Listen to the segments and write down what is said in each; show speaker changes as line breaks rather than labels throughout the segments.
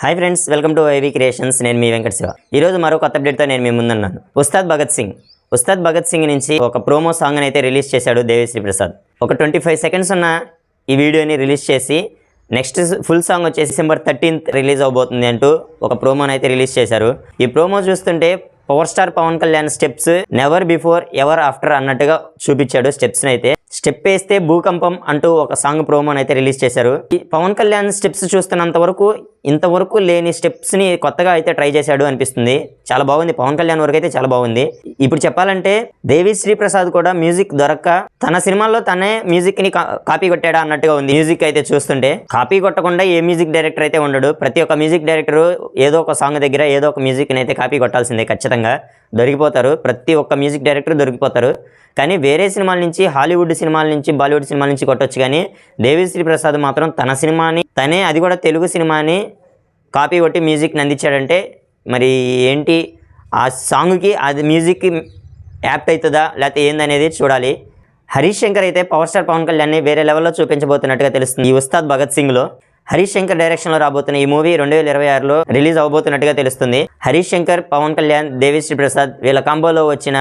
Hi friends, welcome to ivy creations. నేను మీ వెంకట శివ. ఈరోజు మరొక కొత్త అప్డేట్తో నేను మీ ముందున్నాను. ఉస్తాద్ భగత్ సింగ్ నుంచి ఒక ప్రోమో సాంగ్ అయితే రిలీజ్ చేశాడు దేవిశ్రీ ప్రసాద్. ఒక 25 సెకండ్స్ ఉన్న ఈ వీడియోని రిలీజ్ చేసి నెక్స్ట్ ఫుల్ సాంగ్ వచ్చేసి December 13th రిలీజ్ అవబోతుంది అంటూ ఒక ప్రోమోని అయితే రిలీజ్ చేశారు. ఈ ప్రోమో చూస్తుంటే power star Pawan Kalyan steps never before ever after అన్నట్టుగా చూపించాడు. స్టెప్స్ని అయితే స్టెప్ వేస్తే భూకంపం అంటూ ఒక సాంగ్ ప్రోమోని అయితే రిలీజ్ చేశారు. ఈ పవన్ కళ్యాణ్ స్టెప్స్ చూస్తున్నంత వరకు ఇంతవరకు లేని స్టెప్స్ని కొత్తగా అయితే ట్రై చేశాడు అనిపిస్తుంది. చాలా బాగుంది. పవన్ కళ్యాణ్ వరకు అయితే చాలా బాగుంది. ఇప్పుడు చెప్పాలంటే దేవిశ్రీ ప్రసాద్ కూడా మ్యూజిక్ దొరక్క తన సినిమాల్లో తనే మ్యూజిక్ ని కాపీ కొట్టాడా అన్నట్టుగా ఉంది. మ్యూజిక్ అయితే చూస్తుంటే కాపీ కొట్టకుండా ఏ మ్యూజిక్ డైరెక్టర్ అయితే ఉండడు. ప్రతి ఒక్క మ్యూజిక్ డైరెక్టర్ ఏదో ఒక సాంగ్ దగ్గర ఏదో ఒక మ్యూజిక్ ని అయితే కాపీ కొట్టాల్సిందే. ఖచ్చితంగా దొరికిపోతారు. ప్రతి ఒక్క మ్యూజిక్ డైరెక్టర్ దొరికిపోతారు. కానీ వేరే సినిమాల నుంచి, హాలీవుడ్ సినిమాల నుంచి, బాలీవుడ్ సినిమాల నుంచి కొట్టొచ్చు. కానీ దేవిశ్రీ ప్రసాద్ మాత్రం తన సినిమాని తనే, అది కూడా తెలుగు సినిమాని కాపీ కొట్టి మ్యూజిక్ని అందించాడంటే మరి ఏంటి ఆ సాంగ్కి అది మ్యూజిక్ యాప్ట్ అవుతుందా లేకపోతే ఏందనేది చూడాలి. హరీష్ శంకర్ అయితే పవర్ స్టార్ పవన్ కళ్యాణ్ని వేరే లెవెల్లో చూపించబోతున్నట్టుగా తెలుస్తుంది. ఈ ఉస్తాద్ భగత్ సింగ్లో హరీష్ శంకర్ డైరెక్షన్లో రాబోతున్న ఈ మూవీ 2026లో రిలీజ్ అవబోతున్నట్టుగా తెలుస్తుంది. హరీష్ శంకర్, పవన్ కళ్యాణ్, దేవిశ్రీ ప్రసాద్ వీళ్ళ కాంబోలో వచ్చిన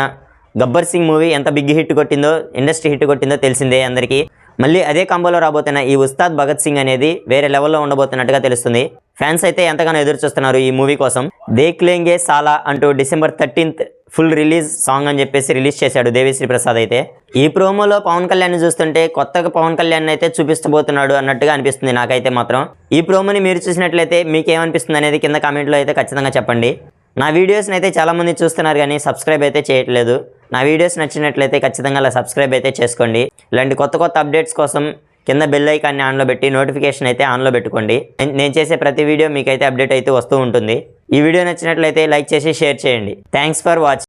గబ్బర్ సింగ్ మూవీ ఎంత బిగ్ హిట్ కొట్టిందో, ఇండస్ట్రీ హిట్ కొట్టిందో తెలిసిందే అందరికీ. మళ్ళీ అదే కాంబోలో రాబోతున్న ఈ ఉస్తాద్ భగత్ సింగ్ అనేది వేరే లెవెల్లో ఉండబోతున్నట్టుగా తెలుస్తుంది. ఫ్యాన్స్ అయితే ఎంతగానో ఎదురు చూస్తున్నారు ఈ మూవీ కోసం. దేఖ్ లేంగే సాలా అంటూ December 13th full release song అని చెప్పేసి రిలీజ్ చేశాడు దేవిశ్రీ ప్రసాద్ అయితే. ఈ ప్రోమోలో పవన్ కళ్యాణ్ చూస్తుంటే కొత్తగా పవన్ కళ్యాణ్ అయితే చూపిస్తబోతున్నాడు అన్నట్టుగా అనిపిస్తుంది నాకైతే మాత్రం. ఈ ప్రోమోని మీరు చూసినట్లయితే మీకేమనిపిస్తుంది అనేది కింద కామెంట్లో అయితే ఖచ్చితంగా చెప్పండి. నా వీడియోస్ని అయితే చాలామంది చూస్తున్నారు కానీ సబ్స్క్రైబ్ అయితే చేయట్లేదు. నా వీడియోస్ నచ్చినట్లయితే ఖచ్చితంగా అలా సబ్స్క్రైబ్ అయితే చేసుకోండి. ఇలాంటి కొత్త కొత్త అప్డేట్స్ కోసం కింద బెల్ ఐకాన్ని ఆన్లో పెట్టి నోటిఫికేషన్ అయితే ఆన్లో పెట్టుకోండి. నేను చేసే ప్రతి వీడియో మీకైతే అప్డేట్ అయితే వస్తూ ఉంటుంది. ఈ వీడియో నచ్చినట్లయితే లైక్ చేసి షేర్ చేయండి. Thanks for watching.